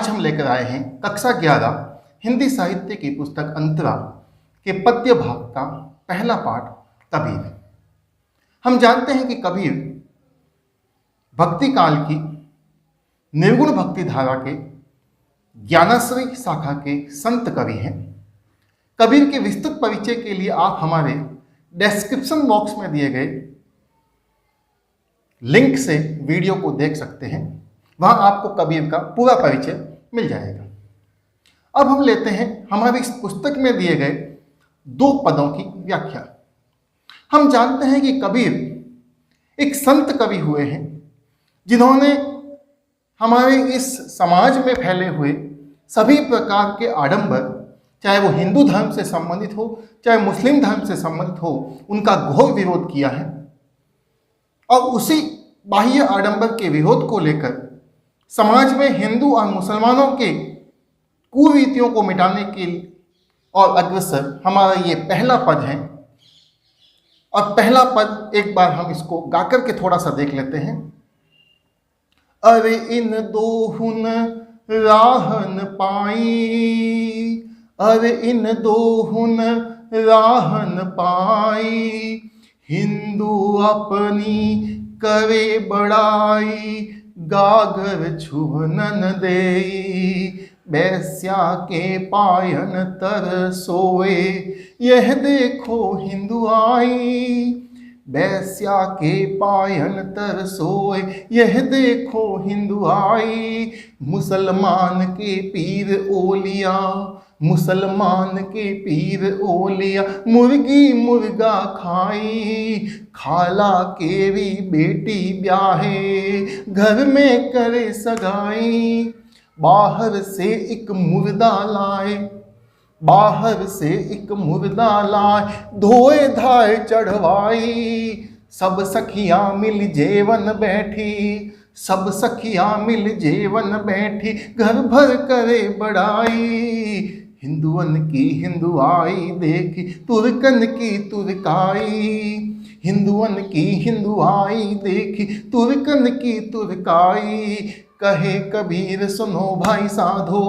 आज हम लेकर आए हैं कक्षा 11 हिंदी साहित्य की पुस्तक अंतरा के पद्य भाग का पहला पाठ कबीर। हम जानते हैं कि कबीर भक्ति काल की निर्गुण भक्ति धारा के ज्ञानाश्रय शाखा के संत कवि हैं। कबीर के विस्तृत परिचय के लिए आप हमारे डिस्क्रिप्शन बॉक्स में दिए गए लिंक से वीडियो को देख सकते हैं, वहां आपको कबीर का पूरा परिचय मिल जाएगा। अब हम लेते हैं हमारी इस पुस्तक में दिए गए 2 पदों की व्याख्या। हम जानते हैं कि कबीर एक संत कवि हुए हैं जिन्होंने हमारे इस समाज में फैले हुए सभी प्रकार के आडंबर, चाहे वो हिंदू धर्म से संबंधित हो चाहे मुस्लिम धर्म से संबंधित हो, उनका घोर विरोध किया है। और उसी बाह्य आडंबर के विरोध को लेकर समाज में हिंदू और मुसलमानों के कुरीतियों को मिटाने के और अग्रसर हमारा ये पहला पद है। और पहला पद एक बार हम इसको गाकर के थोड़ा सा देख लेते हैं। अरे इन दोहुन राहन पाई, अरे इन दोहुन राहन पाई, हिंदू अपनी करे बड़ाई, गागर छुवनन देई, बैस्या के पायन तर सोए, यह देखो हिंदू आई, बैस्या के पायन तर सोए, यह देखो हिंदू आई, मुसलमान के पीर ओलिया, मुसलमान के पीर ओलिया, मुर्गी मुर्गा खाई, खाला केरी बेटी ब्याहे, घर में करे सगाई, बाहर से एक मुर्दा लाए, बाहर से एक मुर्दा लाए, धोए धाए चढ़वाई, सब सखियां मिल जेवन बैठी, सब सखियां मिल जेवन बैठी, घर भर करे बड़ाई, हिंदुअन की हिंदू आई देखी, तुर्कन की तुर्काई, हिंदुअन की हिंदू आई देखी, तुर्कन की तुर्काई, कहे कबीर सुनो भाई साधो,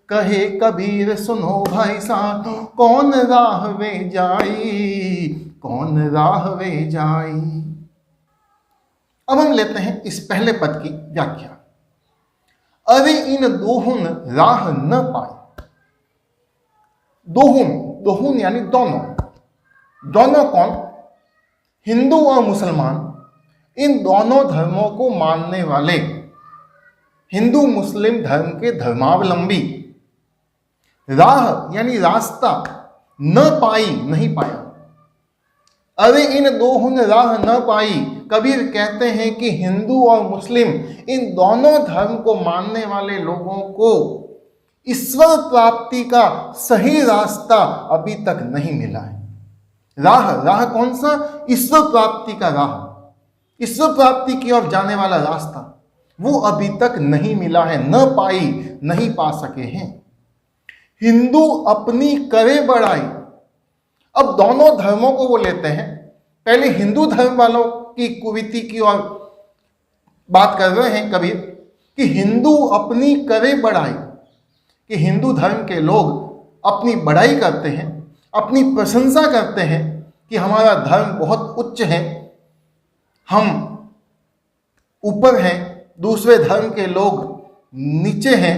कहे कबीर सुनो भाई साधो, कौन राह वे जाई, कौन राह वे जाई। अब हम लेते हैं इस पहले पद की व्याख्या। अरे इन दोहुन राह न पाई। दोहुन, दोहुन यानी दोनों, दोनों कौन? हिंदू और मुसलमान, इन दोनों धर्मों को मानने वाले हिंदू मुस्लिम धर्म के धर्मावलंबी राह यानी रास्ता न पाई, नहीं पाया। अरे इन दोहुन राह न पाई, कबीर कहते हैं कि हिंदू और मुस्लिम इन दोनों धर्म को मानने वाले लोगों को ईश्वर प्राप्ति का सही रास्ता अभी तक नहीं मिला है। राह, राह कौन सा? ईश्वर प्राप्ति का राह, ईश्वर प्राप्ति की ओर जाने वाला रास्ता, वो अभी तक नहीं मिला है, न पाई, नहीं पा सके हैं। हिंदू अपनी करे बड़ाई। अब दोनों धर्मों को वो लेते हैं। पहले हिंदू धर्म वालों की कुरीति की ओर बात कर रहे हैं कबीर कि हिंदू अपनी करे बड़ाई, कि हिंदू धर्म के लोग अपनी बड़ाई करते हैं, अपनी प्रशंसा करते हैं कि हमारा धर्म बहुत उच्च है, हम ऊपर हैं, दूसरे धर्म के लोग नीचे हैं।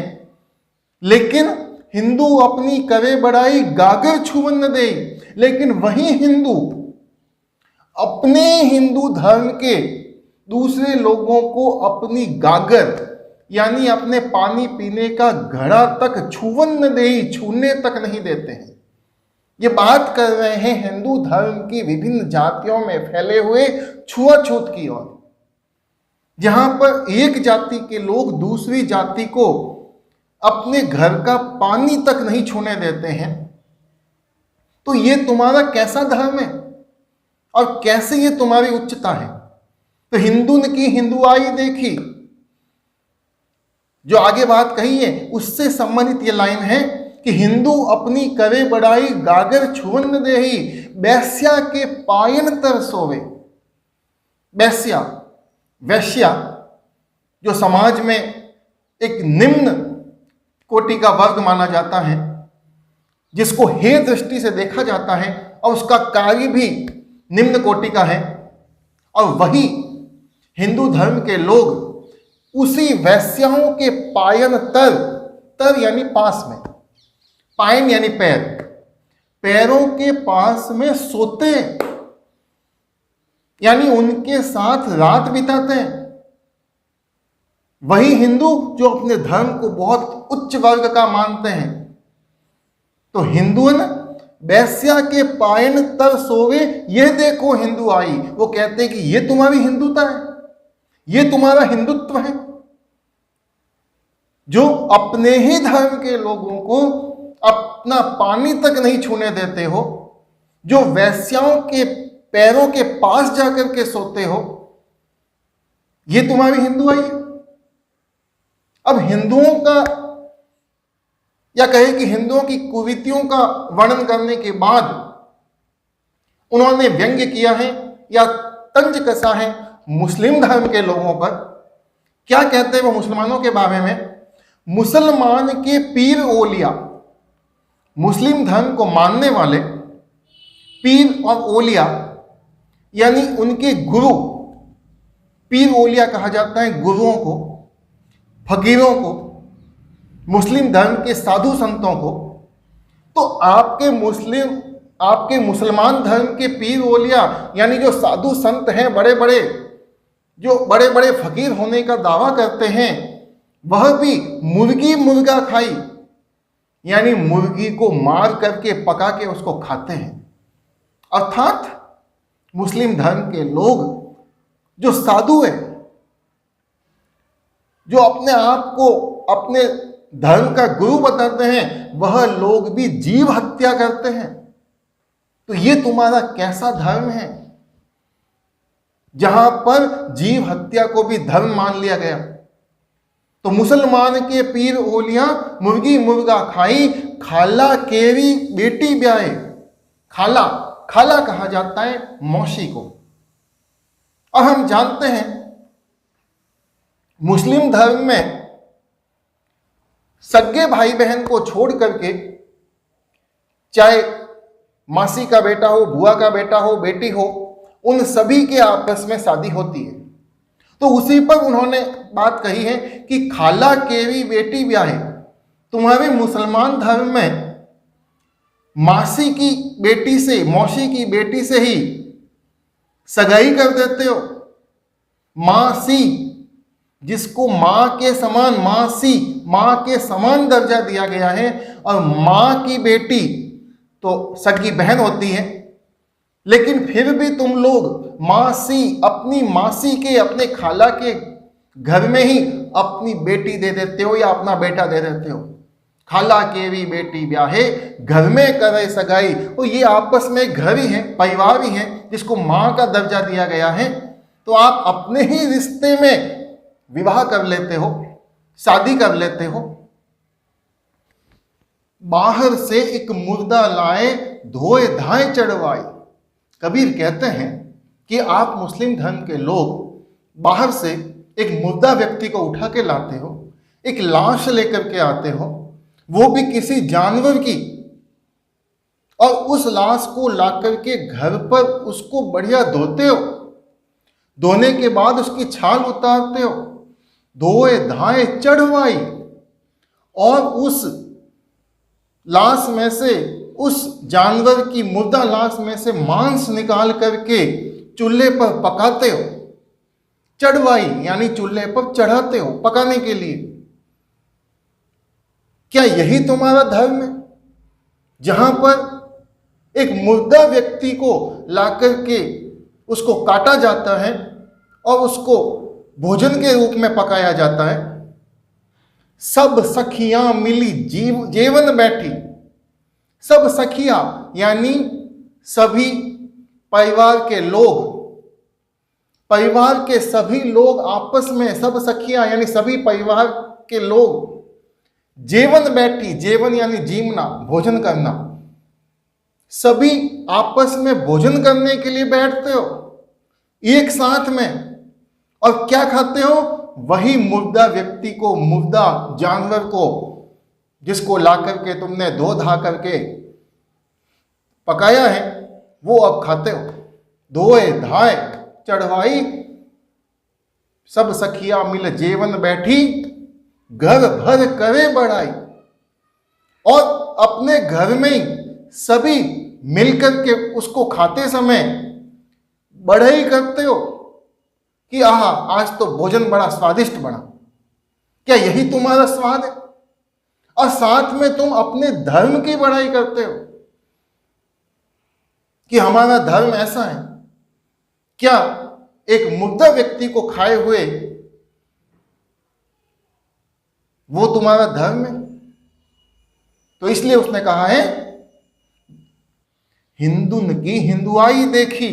लेकिन हिंदू अपनी करे बड़ाई, गागर छुवन न दे। लेकिन वही हिंदू अपने हिंदू धर्म के दूसरे लोगों को अपनी गागर यानी अपने पानी पीने का घड़ा तक छुवन न दे, छूने तक नहीं देते हैं। ये बात कर रहे हैं हिंदू धर्म की विभिन्न जातियों में फैले हुए छुआछूत की ओर, जहां पर एक जाति के लोग दूसरी जाति को अपने घर का पानी तक नहीं छूने देते हैं। तो ये तुम्हारा कैसा धर्म है और कैसे ये तुम्हारी उच्चता है? तो हिंदू ने की हिंदू आई देखी, जो आगे बात कही है उससे संबंधित ये लाइन है कि हिंदू अपनी करे बड़ाई, गागर छुवन देही, बैस्या के पायन तर सोवे। बैस्या, वैश्या जो समाज में एक निम्न कोटि का वर्ग माना जाता है, जिसको हे दृष्टि से देखा जाता है और उसका कार्य भी निम्न कोटि का है। और वही हिंदू धर्म के लोग उसी वैश्याओं के पायन तर यानी पास में, पायन यानी पैर, पैरों के पास में सोते हैं, यानी उनके साथ रात बिताते हैं। वही हिंदू जो अपने धर्म को बहुत उच्च वर्ग का मानते हैं। तो हिंदू है ना, वैश्या के पायन तर सोवे, यह देखो हिंदू आई। वो कहते हैं कि ये तुम्हारी हिंदुता है, ये तुम्हारा हिंदुत्व है, जो अपने ही धर्म के लोगों को अपना पानी तक नहीं छूने देते हो, जो वैश्याओं के पैरों के पास जाकर के सोते हो, ये तुम्हारी हिंदू आई है। अब हिंदुओं का, या कहे कि हिंदुओं की कुरीतियों का वर्णन करने के बाद उन्होंने व्यंग्य किया है या तंज कसा है मुस्लिम धर्म के लोगों पर। क्या कहते हैं वो मुसलमानों के बारे में? मुसलमान के पीर ओलिया, मुस्लिम धर्म को मानने वाले पीर और ओलिया यानी उनके गुरु, पीर ओलिया कहा जाता है गुरुओं को, फकीरों को, मुस्लिम धर्म के साधु संतों को। तो आपके मुसलमान धर्म के पीर ओलिया यानी जो साधु संत हैं, बड़े बड़े, जो बड़े बड़े फकीर होने का दावा करते हैं, वह भी मुर्गी मुर्गा खाई यानी मुर्गी को मार करके पका के उसको खाते हैं। अर्थात मुस्लिम धर्म के लोग जो साधु हैं, जो अपने आप को अपने धर्म का गुरु बताते हैं, वह लोग भी जीव हत्या करते हैं। तो ये तुम्हारा कैसा धर्म है जहां पर जीव हत्या को भी धर्म मान लिया गया? तो मुसलमान के पीर ओलिया मुर्गी मुर्गा खाई, खाला केरी बेटी ब्याहे। खाला, खाला कहा जाता है मौसी को। और हम जानते हैं मुस्लिम धर्म में सगे भाई बहन को छोड़ करके, चाहे मासी का बेटा हो, बुआ का बेटा हो, बेटी हो, उन सभी के आपस में शादी होती है। तो उसी पर उन्होंने बात कही है कि खाला केवी बेटी ब्याहे। तुम्हारे मुसलमान धर्म में मासी की बेटी से, मौसी की बेटी से ही सगाई कर देते हो। मासी, जिसको मां के समान, मासी, मां के समान दर्जा दिया गया है, और मां की बेटी तो सगी बहन होती है, लेकिन फिर भी तुम लोग मासी, अपनी मासी के, अपने खाला के घर में ही अपनी बेटी दे देते हो या अपना बेटा दे देते हो। खाला केवी बेटी ब्याहे, घर में करे सगाई। और ये आपस में घर ही है, परिवार ही है, जिसको मां का दर्जा दिया गया है। तो आप अपने ही रिश्ते में विवाह कर लेते हो, शादी कर लेते हो। बाहर से एक मुर्दा लाए, धोए धाए चढ़वाए। कबीर कहते हैं कि आप मुस्लिम धर्म के लोग बाहर से एक मुर्दा व्यक्ति को उठा के लाते हो, एक लाश लेकर के आते हो, वो भी किसी जानवर की, और उस लाश को लाकर के घर पर उसको बढ़िया धोते हो। धोने के बाद उसकी छाल उतारते हो, धोए धाए चढ़वाई, और उस लाश में से, उस जानवर की मुर्दा लाश में से मांस निकाल करके चूल्हे पर पकाते हो। चढ़वाई यानी चूल्हे पर चढ़ाते हो पकाने के लिए। क्या यही तुम्हारा धर्म है, जहां पर एक मुर्दा व्यक्ति को लाकर के उसको काटा जाता है और उसको भोजन के रूप में पकाया जाता है? सब सखियां मिली जेवन बैठी। सब सखियां यानी सभी परिवार के लोग, परिवार के सभी लोग आपस में, सब सखियां यानी सभी परिवार के लोग जेवन बैठी, जेवन यानी जीवना, भोजन करना, सभी आपस में भोजन करने के लिए बैठते हो एक साथ में। और क्या खाते हो? वही मुर्दा व्यक्ति को, मुर्दा जानवर को, जिसको ला करके तुमने धो धा करके पकाया है, वो अब खाते हो। धोए धाए चढ़वाई, सब सखिया मिल जेवन बैठी, घर भर करे बढ़ाई। और अपने घर में ही सभी मिलकर के उसको खाते समय बढ़ाई करते हो कि आहा, आज तो भोजन बड़ा स्वादिष्ट बना। क्या यही तुम्हारा स्वाद है? और साथ में तुम अपने धर्म की बढ़ाई करते हो कि हमारा धर्म ऐसा है। क्या एक मुर्दा व्यक्ति को खाए हुए वो तुम्हारा धर्म है? तो इसलिए उसने कहा है, हिंदुन की हिंदुआई देखी।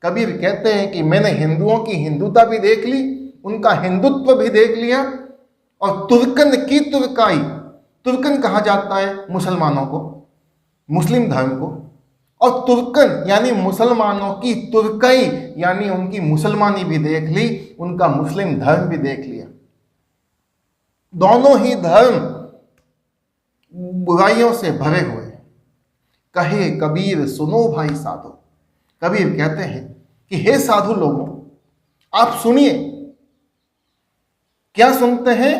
कबीर कहते हैं कि मैंने हिंदुओं की हिंदुता भी देख ली, उनका हिंदुत्व भी देख लिया, और तुर्कन की तुर्काई, तुर्कन कहा जाता है मुसलमानों को, मुस्लिम धर्म को, और तुर्कन यानी मुसलमानों की तुर्काई यानी उनकी मुसलमानी भी देख ली, उनका मुस्लिम धर्म भी देख लिया। दोनों ही धर्म बुराइयों से भरे हुए हैं। कहे कबीर सुनो भाई साधो। कबीर कहते हैं कि हे साधु लोगों, आप सुनिए। क्या सुनते हैं?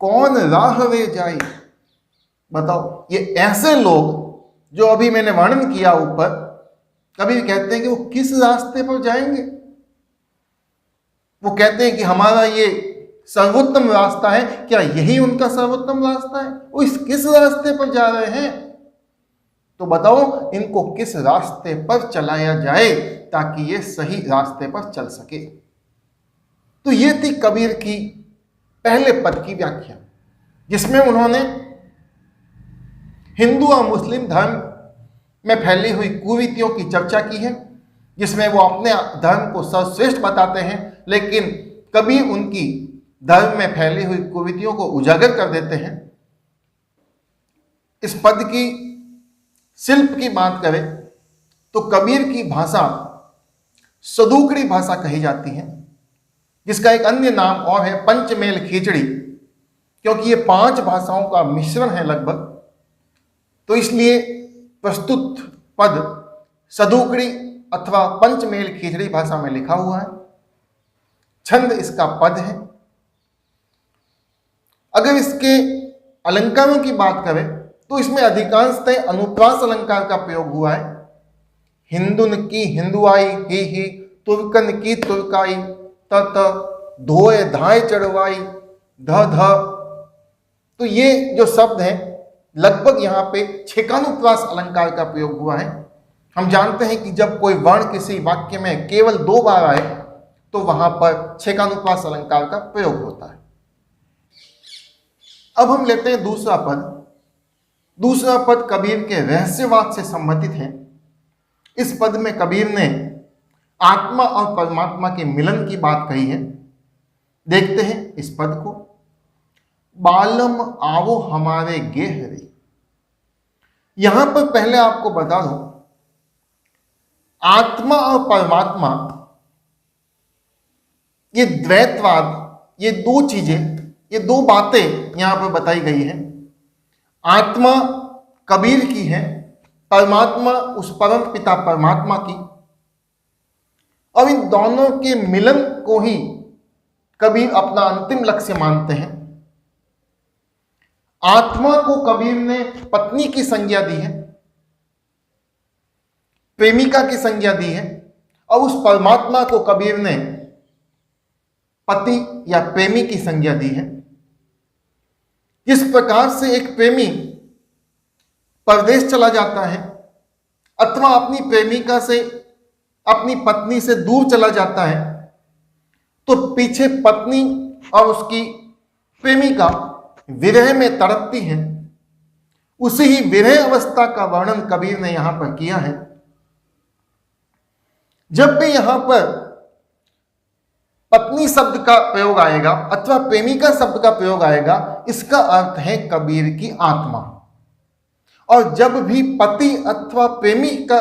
कौन राह वे जाए। बताओ, ये ऐसे लोग जो अभी मैंने वर्णन किया ऊपर, कबीर कहते हैं कि वो किस रास्ते पर जाएंगे। वो कहते हैं कि हमारा ये सर्वोत्तम रास्ता है। क्या यही उनका सर्वोत्तम रास्ता है? वो इस किस रास्ते पर जा रहे हैं? तो बताओ, इनको किस रास्ते पर चलाया जाए ताकि ये सही रास्ते पर चल सके। तो ये थी कबीर की पहले पद की व्याख्या, जिसमें उन्होंने हिंदू और मुस्लिम धर्म में फैली हुई कुरीतियों की चर्चा की है, जिसमें वो अपने धर्म को सर्वश्रेष्ठ बताते हैं, लेकिन कभी उनकी धर्म में फैली हुई कुरीतियों को उजागर कर देते हैं। इस पद की शिल्प की बात करें तो कबीर की भाषा सदूकड़ी भाषा कही जाती है, जिसका एक अन्य नाम और है पंचमेल खिचड़ी, क्योंकि ये 5 भाषाओं का मिश्रण है लगभग। तो इसलिए प्रस्तुत पद सदूकड़ी अथवा पंचमेल खिचड़ी भाषा में लिखा हुआ है। छंद इसका पद है। अगर इसके अलंकारों की बात करें तो इसमें अधिकांशतः अनुप्रास अलंकार का प्रयोग हुआ है। हिंदुन की हिंदुआई ही, तुर्कन की तुर्काई, त धोए धाए चढ़वाई, ध। तो ये जो शब्द हैं लगभग यहाँ पे छेकानुप्रास अलंकार का प्रयोग हुआ है। हम जानते हैं कि जब कोई वर्ण किसी वाक्य में केवल 2 बार आए तो वहां पर छेकानुप्रास अलंकार का प्रयोग होता है। अब हम लेते हैं दूसरा पद। दूसरा पद कबीर के रहस्यवाद से संबंधित है। इस पद में कबीर ने आत्मा और परमात्मा के मिलन की बात कही है। देखते हैं इस पद को। बालम आवो हमारे गेह रे। यहां पर पहले आपको बता दूं, आत्मा और परमात्मा, ये द्वैतवाद, ये 2 चीजें, ये 2 बातें यहां पर बताई गई हैं। आत्मा कबीर की है, परमात्मा उस परम पिता परमात्मा की, और इन दोनों के मिलन को ही कबीर अपना अंतिम लक्ष्य मानते हैं। आत्मा को कबीर ने पत्नी की संज्ञा दी है, प्रेमिका की संज्ञा दी है, और उस परमात्मा को कबीर ने पति या प्रेमी की संज्ञा दी है। जिस प्रकार से एक प्रेमी परदेश चला जाता है अथवा अपनी प्रेमिका से, अपनी पत्नी से दूर चला जाता है, तो पीछे पत्नी और उसकी प्रेमिका विरह में तड़पती है। उसी ही विरह अवस्था का वर्णन कबीर ने यहां पर किया है। जब भी यहां पर पत्नी शब्द का प्रयोग आएगा अथवा प्रेमिका शब्द का प्रयोग आएगा, इसका अर्थ है कबीर की आत्मा। और जब भी पति अथवा प्रेमी का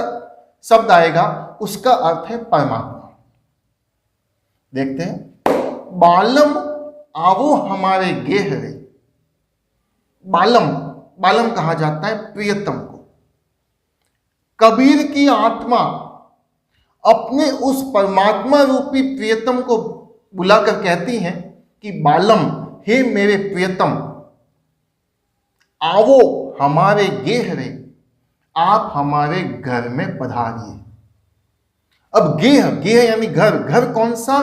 शब्द आएगा, उसका अर्थ है परमात्मा। देखते हैं, बालम आवो हमारे गेह रे। बालम, बालम कहा जाता है प्रियतम को। कबीर की आत्मा अपने उस परमात्मा रूपी प्रियतम को बुलाकर कहती हैं कि बालम, हे मेरे प्रियतम, आवो हमारे गेह रे, आप हमारे घर में पधारिए। अब गेह, गेह यानी घर, घर कौन सा?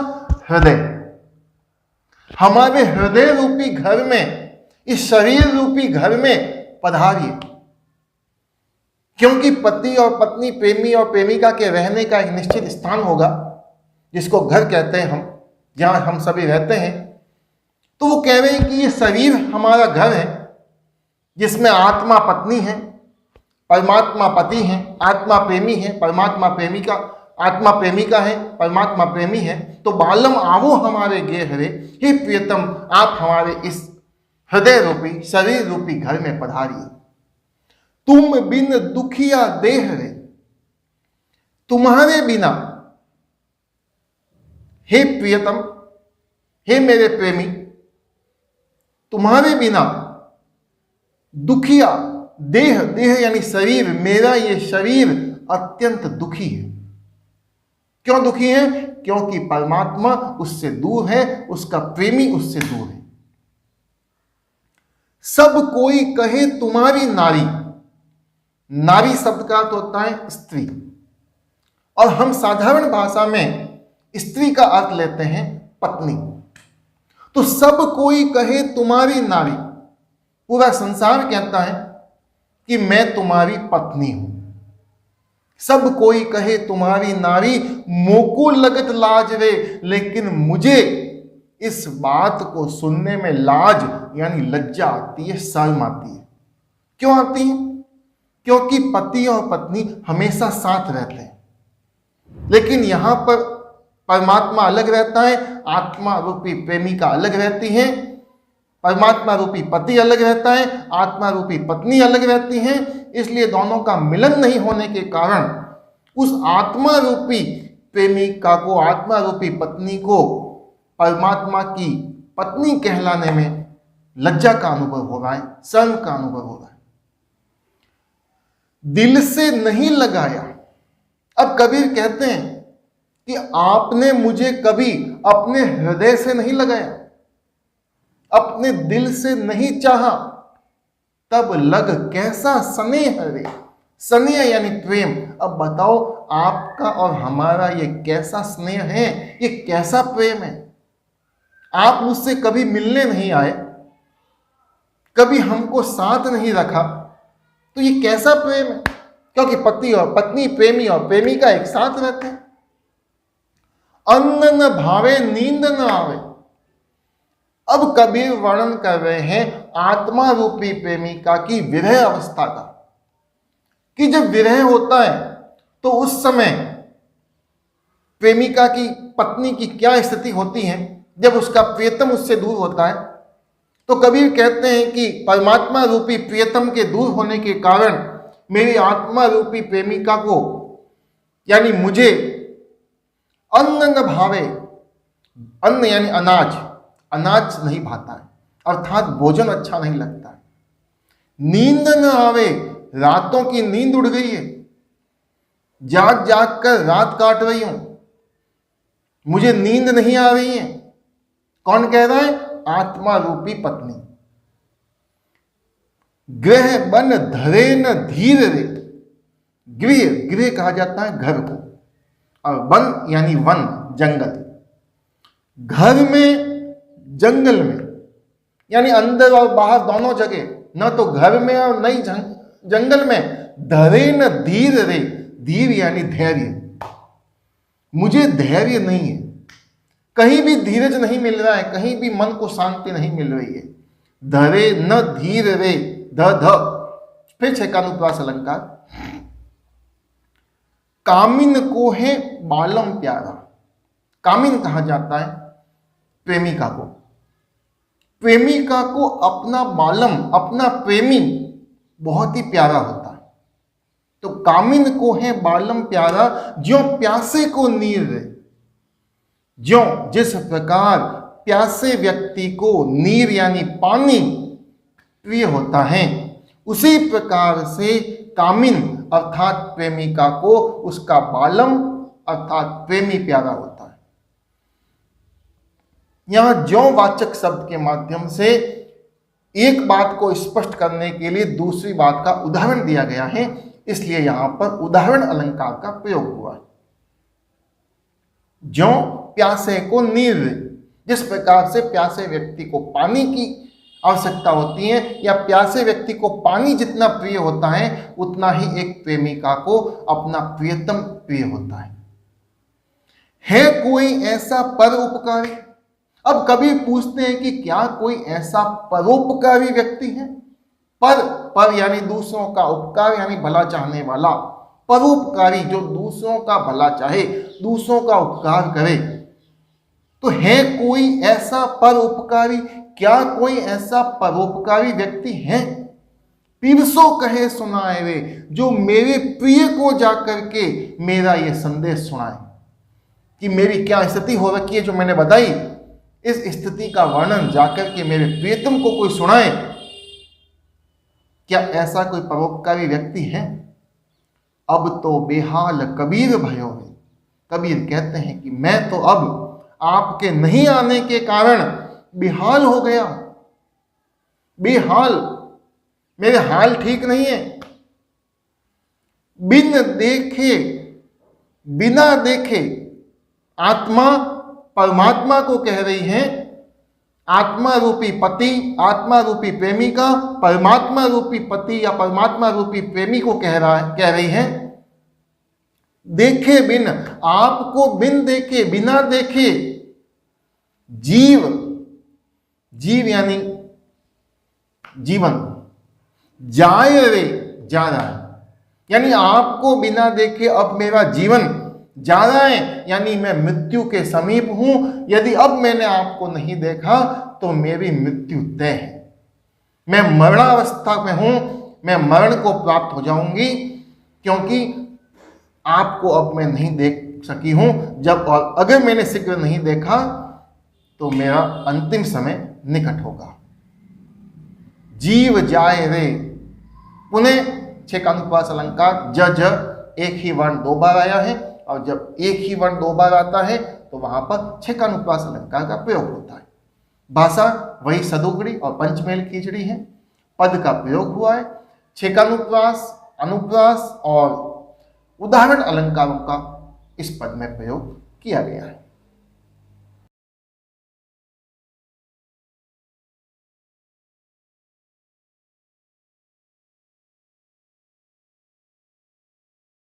हृदय। हमारे हृदय रूपी घर में, इस शरीर रूपी घर में पधारिए। क्योंकि पति और पत्नी, प्रेमी और प्रेमिका के रहने का एक निश्चित स्थान होगा जिसको घर कहते हैं हम, जहां हम सभी रहते हैं। तो वो कह रहे हैं कि ये शरीर हमारा घर है जिसमें आत्मा पत्नी है, परमात्मा पति है, आत्मा प्रेमी है, परमात्मा प्रेमिका, आत्मा प्रेमिका है, परमात्मा प्रेमी है। तो बालम आवो हमारे गेह रे, हे प्रियतम, आप हमारे इस हृदय रूपी, शरीर रूपी घर में पधारिए। तुम बिन दुखिया देह रे, तुम्हारे बिना, हे प्रियतम, हे मेरे प्रेमी, तुम्हारे बिना दुखिया देह, देह यानी शरीर, मेरा ये शरीर अत्यंत दुखी है। क्यों दुखी है? क्योंकि परमात्मा उससे दूर है, उसका प्रेमी उससे दूर है। सब कोई कहे तुम्हारी नारी, नारी शब्द का अर्थ होता है स्त्री, और हम साधारण भाषा में स्त्री का अर्थ लेते हैं पत्नी। तो सब कोई कहे तुम्हारी नारी, पूरा संसार कहता है कि मैं तुम्हारी पत्नी हूं। सब कोई कहे तुम्हारी नारी, मोको लगत लाज रे, लेकिन मुझे इस बात को सुनने में लाज यानी लज्जा आती है, शर्म आती है। क्यों आती है? क्योंकि पति और पत्नी हमेशा साथ रहते हैं, लेकिन यहां पर परमात्मा अलग रहता है, आत्मा रूपी प्रेमिका अलग रहती है, परमात्मा रूपी पति अलग रहता है, आत्मा रूपी पत्नी अलग रहती है। इसलिए दोनों का मिलन नहीं होने के कारण उस आत्मा रूपी प्रेमिका को, आत्मा रूपी पत्नी को परमात्मा की पत्नी कहलाने में लज्जा का अनुभव हो रहा है, शर्म का अनुभव हो रहा है। दिल से नहीं लगाया। अब कबीर कहते हैं कि आपने मुझे कभी अपने हृदय से नहीं लगाया, अपने दिल से नहीं चाहा, तब लग कैसा स्नेह रे। स्नेह यानी प्रेम। अब बताओ, आपका और हमारा ये कैसा स्नेह है, ये कैसा प्रेम है। आप मुझसे कभी मिलने नहीं आए, कभी हमको साथ नहीं रखा, तो ये कैसा प्रेम है? क्योंकि पति और पत्नी, प्रेमी और प्रेमिका एक साथ रहते हैं। अन्न न भावे नींद न आवे। अब कबीर वर्णन कर रहे हैं आत्मा रूपी प्रेमिका की विरह अवस्था का, कि जब विरह होता है तो उस समय प्रेमिका की, पत्नी की क्या स्थिति होती है जब उसका प्रियतम उससे दूर होता है। तो कबीर कहते हैं कि परमात्मा रूपी प्रियतम के दूर होने के कारण मेरी आत्मा रूपी प्रेमिका को, यानी मुझे, अन्न न भावे, अन्न यानी अनाज, अनाज नहीं भाता है, अर्थात भोजन अच्छा नहीं लगता है। नींद न आवे, रातों की नींद उड़ गई है, जाग जाग कर रात काट रही हूं, मुझे नींद नहीं आ रही है। कौन कह रहा है? आत्मा रूपी पत्नी। गृह बन धरे न धीर रे। गृह, गृह कहा जाता है घर को, और वन यानी वन, जंगल। घर में, जंगल में, यानी अंदर और बाहर दोनों जगह, न तो घर में और न ही जंगल में। धरे न धीर रे, धीर यानी धैर्य। मुझे धैर्य नहीं है, कहीं भी धीरज नहीं मिल रहा है, कहीं भी मन को शांति नहीं मिल रही है। धरे न धीर रे, ध ध, फिर छेकानुप्रास अलंकार। कामिन को है बालम प्यारा। कामिन कहा जाता है प्रेमिका को। प्रेमिका को अपना बालम, अपना प्रेमी बहुत ही प्यारा होता है। तो कामिन को है बालम प्यारा, ज्यों प्यासे को नीर रे। ज्यों, जिस प्रकार प्यासे व्यक्ति को नीर यानी पानी प्रिय होता है, उसी प्रकार से कामिन अर्थात प्रेमिका को उसका बालम अर्थात प्रेमी प्यारा होता है। यहां ज्यों वाचक शब्द के माध्यम से एक बात को स्पष्ट करने के लिए दूसरी बात का उदाहरण दिया गया है, इसलिए यहां पर उदाहरण अलंकार का प्रयोग हुआ है। ज्यों प्यासे को नीर, जिस प्रकार से प्यासे व्यक्ति को पानी की आवश्यकता होती है या प्यासे व्यक्ति को पानी जितना प्रिय होता है, उतना ही एक प्रेमिका को अपना प्रियतम प्रिय होता है कोई ऐसा परोपकारी। अब कभी पूछते हैं कि क्या कोई ऐसा परोपकारी व्यक्ति है? पर यानी दूसरों का, उपकार यानी भला चाहने वाला, परोपकारी जो दूसरों का भला चाहे, दूसरों का उपकार करे। तो है कोई ऐसा परोपकारी, क्या कोई ऐसा परोपकारी व्यक्ति है? पिरसो कहे सुनाए वे, जो मेरे प्रिय को जाकर के मेरा ये संदेश सुनाए कि मेरी क्या स्थिति हो रखी है जो मैंने बताई, इस स्थिति का वर्णन जाकर के मेरे प्रियतम को कोई सुनाए। क्या ऐसा कोई परोपकारी व्यक्ति है? अब तो बेहाल कबीर भयो है। कबीर कहते हैं कि मैं तो अब आपके नहीं आने के कारण बेहाल हो गया। बेहाल, मेरे हाल ठीक नहीं है। बिन देखे, बिना देखे, आत्मा परमात्मा को कह रही है, आत्मा रूपी पति, आत्मा रूपी प्रेमिका परमात्मा रूपी पति या परमात्मा रूपी प्रेमी को कह रही है, देखे बिन, आपको बिन देखे, बिना देखे, जीव, जीव यानी जीवन, जाए रे, जा रहा है, यानी आपको बिना देखे अब मेरा जीवन जा रहा है, यानी मैं मृत्यु के समीप हूं। यदि अब मैंने आपको नहीं देखा तो मेरी मृत्यु तय है। मैं मरणावस्था में हूं, मैं मरण को प्राप्त हो जाऊंगी, क्योंकि आपको अब मैं नहीं देख सकी हूं। जब और अगर मैंने शीघ्र नहीं देखा तो मेरा अंतिम समय निकट होगा। जीव जाए रे, पुनः छेकानुप्रास अलंकार ज एक ही वर्ण दो बार आया है, और जब एक ही वर्ण दो बार आता है तो वहां पर छेकानुप्रास अलंकार का प्रयोग होता है। भाषा वही सदुगड़ी और पंचमेल खींचड़ी है। पद का प्रयोग हुआ है। छेकानुप्रास, अनुप्रास और उदाहरण अलंकारों का इस पद में प्रयोग किया गया है।